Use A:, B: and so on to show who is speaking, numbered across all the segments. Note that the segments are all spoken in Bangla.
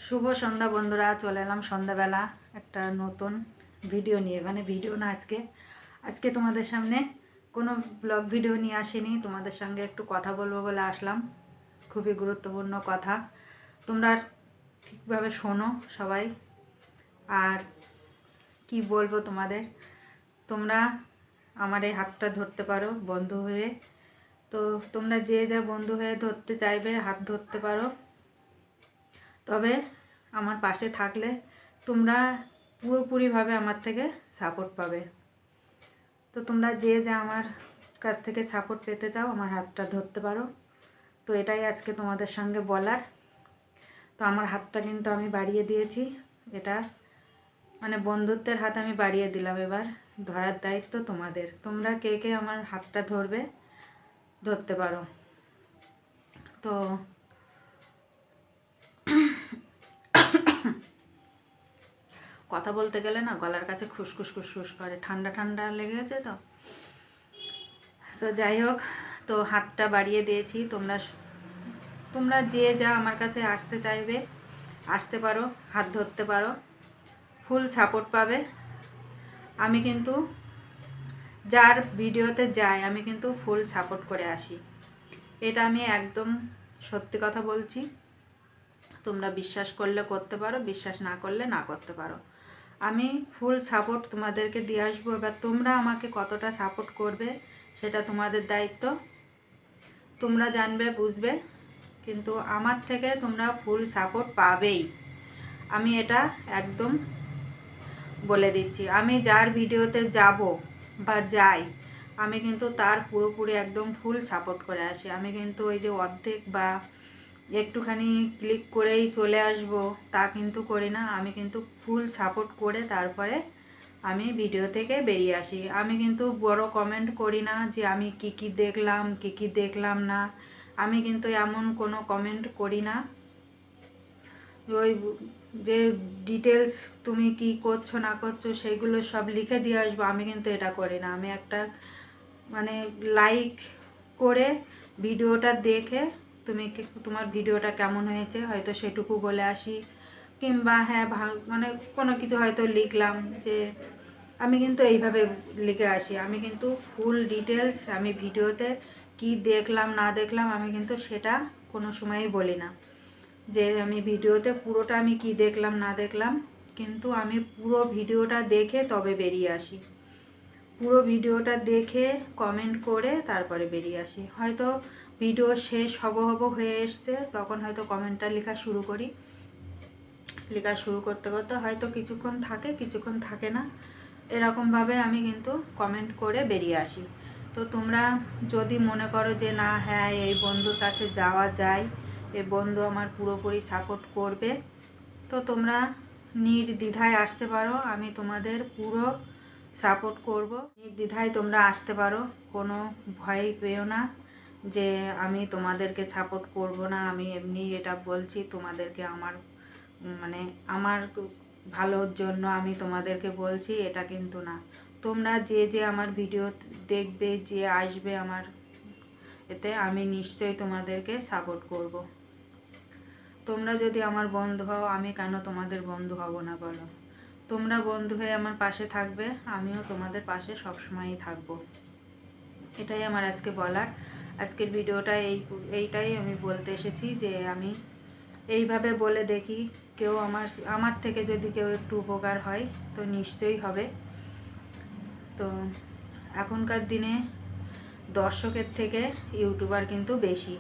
A: শুভ সন্ধ্যা বন্ধুরা, চলে এলাম সন্ধ্যাবেলা একটা নতুন ভিডিও নিয়ে। ভিডিও না, আজকে তোমাদের সামনে কোনো ব্লগ ভিডিও নিয়ে আসিনি, তোমাদের সঙ্গে একটু কথা বলবো বলে আসলাম। খুবই গুরুত্বপূর্ণ কথা, তোমরা ঠিকভাবে শোনো সবাই। আর কি বলবো তোমাদের, তোমরা আমার এই হাতটা ধরতে পারো বন্ধু হয়ে। তো তোমরা যে যা বন্ধু হয়ে ধরতে চাইবে হাত ধরতে পারো, তবে আমার পাশে থাকলে তোমরা পুরোপুরিভাবে আমার থেকে সাপোর্ট পাবে। তো তোমরা যে যা আমার কাছ থেকে সাপোর্ট পেতে চাও আমার হাতটা ধরতে পারো। তো এটাই আজকে তোমাদের সঙ্গে বলার। তো আমার হাতটা কিন্তু আমি বাড়িয়ে দিয়েছি, এটা বন্ধুত্বের হাত আমি বাড়িয়ে দিলাম। এবার ধরার দায়িত্ব তোমাদের, তোমরা কে কে আমার হাতটা ধরতে পারো। তো কথা বলতে গেলে না গলার কাছে খুসখুস খুসখুস করে, ঠান্ডা ঠান্ডা লেগে গেছে। তো যাই হোক, তো হাতটা বাড়িয়ে দিয়েছি। তোমরা যে যা আমার কাছে আসতে চাইবে আসতে পারো, হাত ধরতে পারো, ফুল সাপোর্ট পাবে। আমি কিন্তু যার ভিডিওতে যাই আমি কিন্তু ফুল সাপোর্ট করে আসি, এটা আমি একদম সত্যি কথা বলছি। তোমরা বিশ্বাস করলে করতে পারো, বিশ্বাস না করলে না করতে পারো। আমি ফুল সাপোর্ট তোমাদেরকে দিয়ে আসবো। এবার তোমরা আমাকে কতটা সাপোর্ট করবে সেটা তোমাদের দায়িত্ব, তোমরা জানবে বুঝবে, কিন্তু আমার থেকে তোমরা ফুল সাপোর্ট পাবেই, আমি এটা একদম বলে দিচ্ছি। আমি যার ভিডিওতে যাব বা যাই আমি কিন্তু তার পুরোপুরি একদম ফুল সাপোর্ট করে আসি। আমি কিন্তু ওই যে অর্ধেক বা একটুখানি ক্লিক করেই চলে আসব তা কিন্তু করি না। আমি কিন্তু ফুল সাপোর্ট করে তারপরে আমি ভিডিও থেকে বেরিয়ে আসি। আমি কিন্তু বড় কমেন্ট করি না যে আমি কি দেখলাম কি দেখলাম না, আমি কিন্তু এমন কোনো কমেন্ট করি না। ওই যে ডিটেলস তুমি কি করছো না করছো সেইগুলো সব লিখে দিয়ে আসবো, আমি কিন্তু এটা করি না। আমি একটা লাইক করে ভিডিওটা দেখে তোমার ভিডিওটা কেমন হয়েছে হয়তো সেটুকু বলে আসি, কিংবা হ্যাঁ কোনো কিছু হয়তো লিখলাম যে, আমি কিন্তু এইভাবে লিখে আসি। আমি কিন্তু ফুল ডিটেলস আমি ভিডিওতে কি দেখলাম না দেখলাম আমি কিন্তু সেটা কোনো সময়ই বলি না, যে আমি ভিডিওতে পুরোটা আমি কি দেখলাম না দেখলাম। কিন্তু আমি পুরো ভিডিওটা দেখে তবে বেরিয়ে আসি, পুরো ভিডিওটা দেখে কমেন্ট করে তারপরে বেরিয়ে আসি। হয়তো ভিডিও শেষ হব হয়ে এসছে, তখন হয়তো কমেন্টটা লেখা শুরু করি। লেখা শুরু করতে করতে হয়তো কিছুক্ষণ থাকে কিছুক্ষণ থাকে না, এরকমভাবে আমি কিন্তু কমেন্ট করে বেরিয়ে আসি। তো তোমরা যদি মনে করো যে না হ্যাঁ এই বন্ধুর কাছে যাওয়া যায়, এই বন্ধু আমার পুরোপুরি সাপোর্ট করবে, তো তোমরা নির্দ্বিধায় আসতে পারো, আমি তোমাদের পুরো সাপোর্ট করব। নির্দ্বিধায় তোমরা আসতে পারো, কোনো ভয় পেও না যে আমি তোমাদেরকে সাপোর্ট করব না। আমি এমনি এটা বলছি তোমাদেরকে, আমার ভালোর জন্য আমি তোমাদেরকে বলছি, এটা কিন্তু না। তোমরা যে আমার ভিডিও দেখবে, যে আসবে আমার এতে, আমি নিশ্চয়ই তোমাদেরকে সাপোর্ট করব। তোমরা যদি আমার বন্ধু হও, আমি কেন তোমাদের বন্ধু হব না বলো? তোমরা বন্ধু হয়ে আমার পাশে থাকবে, আমিও তোমাদের পাশে সবসময়ই থাকব। এটাই আমার আজকে বলার। আজকের ভিডিওটা এইটাই আমি বলতে এসেছি, যে আমি এইভাবে বলে দেখি, কেউ আমার থেকে যদি কেউ একটু উপকার হয় তো নিশ্চয়ই হবে। তো এখনকার দিনে দর্শকের থেকে ইউটিউবার কিন্তু বেশি,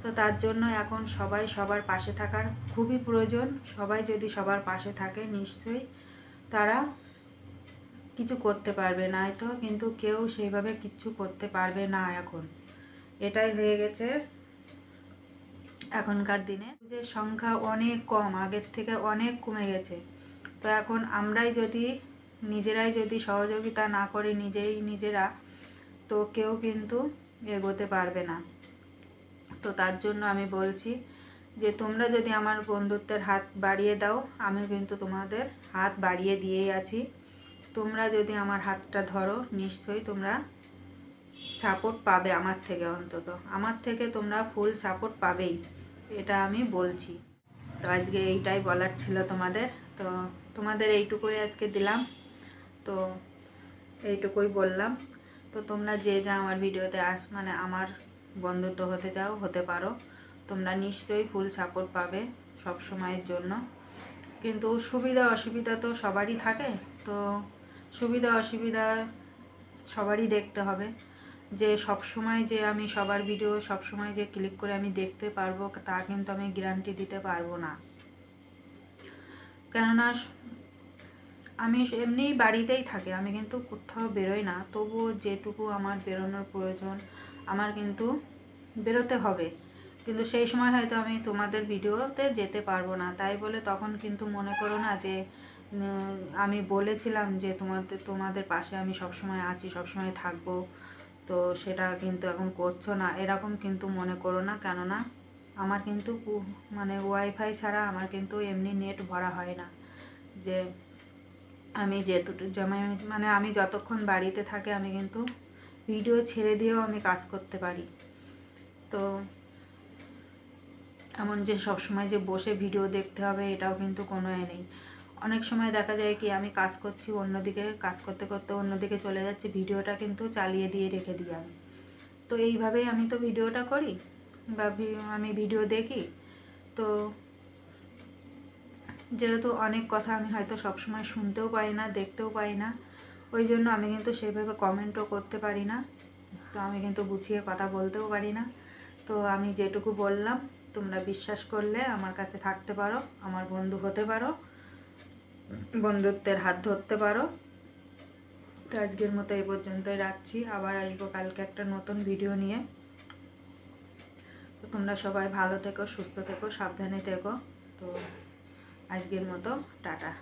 A: তো তার জন্য এখন সবাই সবার পাশে থাকার খুবই প্রয়োজন। সবাই যদি সবার পাশে থাকে নিশ্চয়ই তারা কিছু করতে পারবে, না তো কিন্তু কেউ সেইভাবে কিচ্ছু করতে পারবে না। এখন এটাই হয়ে গেছে এখনকার দিনে, যে সংখ্যা অনেক কম, আগের থেকে অনেক কমে গেছে। তো এখন নিজেরাই যদি সহযোগিতা না করি নিজেরা, তো কেউ কিন্তু এগোতে পারবে না। তো তার জন্য আমি বলছি যে তোমরা যদি আমার বন্ধুত্বের হাত বাড়িয়ে দাও, আমি কিন্তু তোমাদের হাত বাড়িয়ে দিয়েই আছি। তোমরা যদি আমার হাতটা ধরো নিশ্চয়ই তোমরা সাপোর্ট পাবে আমার থেকে, তোমরা ফুল সাপোর্ট পাবেই, এটা আমি বলছি। তো আজকে এইটাই বলার ছিল তোমাদের। তো তোমাদের এইটুকুই আজকে দিলাম, তো এইটুকুই বললাম। তো তোমরা যে যা আমার ভিডিওতে মানে আমার বন্ধুত্ব হতে চাও হতে পারো, তোমরা নিশ্চয়ই ফুল সাপোর্ট পাবে সব সময়ের জন্য। কিন্তু সুবিধা অসুবিধা তো সবারই থাকে, তো সুবিধা অসুবিধা সবারই দেখতে হবে। যে সব সময় যে আমি সবার ভিডিও সব সময় যে ক্লিক করে আমি দেখতে পারবো তা কিন্তু আমি গ্যারান্টি দিতে পারবো না। কেননা আমি এমনিই বাড়িতেই থাকি, আমি কিন্তু কোথাও বেরোই না, তবুও যেটুকু আমার বেরোনোর প্রয়োজন আমার কিন্তু বেরোতে হবে। কিন্তু সেই সময় হয়তো আমি তোমাদের ভিডিওতে যেতে পারবো না, তাই বলে তখন কিন্তু মনে করো না যে আমি বলেছিলাম যে তোমাদের পাশে আমি সবসময় আছি, সবসময় থাকবো, তো সেটা কিন্তু এখন করছো না, এরকম কিন্তু মনে করো না। কেননা আমার কিন্তু মানে ওয়াইফাই ছাড়া আমার কিন্তু এমনি নেট ভরা হয় না। যে আমি মানে আমি যতক্ষণ বাড়িতে থাকি আমি কিন্তু ভিডিও ছেড়ে দিয়েও আমি কাজ করতে পারি। তো এমন যে সব সময় যে বসে ভিডিও দেখতে হবে এটাও কিন্তু কোনো নেই। অনেক সময় দেখা যায় কি আমি কাজ করছি, অন্যদিকে কাজ করতে করতে অন্যদিকে চলে যাচ্ছি, ভিডিওটা কিন্তু চালিয়ে দিয়ে রেখে দিই আমি। তো এইভাবেই আমি তো ভিডিওটা করি বা আমি ভিডিও দেখি। তো যেহেতু অনেক কথা আমি হয়তো সবসময় শুনতেও পাই না, দেখতেও পাই না, ওই জন্য আমি কিন্তু সেভাবে কমেন্টও করতে পারি না, তো আমি কিন্তু গুছিয়ে কথা বলতেও পারি না। তো আমি যেটুকু বললাম তোমরা বিশ্বাস করলে আমার কাছে থাকতে পারো, আমার বন্ধু হতে পারো, বন্ধুত্বের হাত ধরতে পারো। তো আজকের মতো এই পর্যন্তই রাখছি, আবার আসবো কালকে একটা নতুন ভিডিও নিয়ে। তো তোমরা সবাই ভালো থেকো, সুস্থ থেকো, সাবধানে থেকো। তো আজকের মতো টাটা।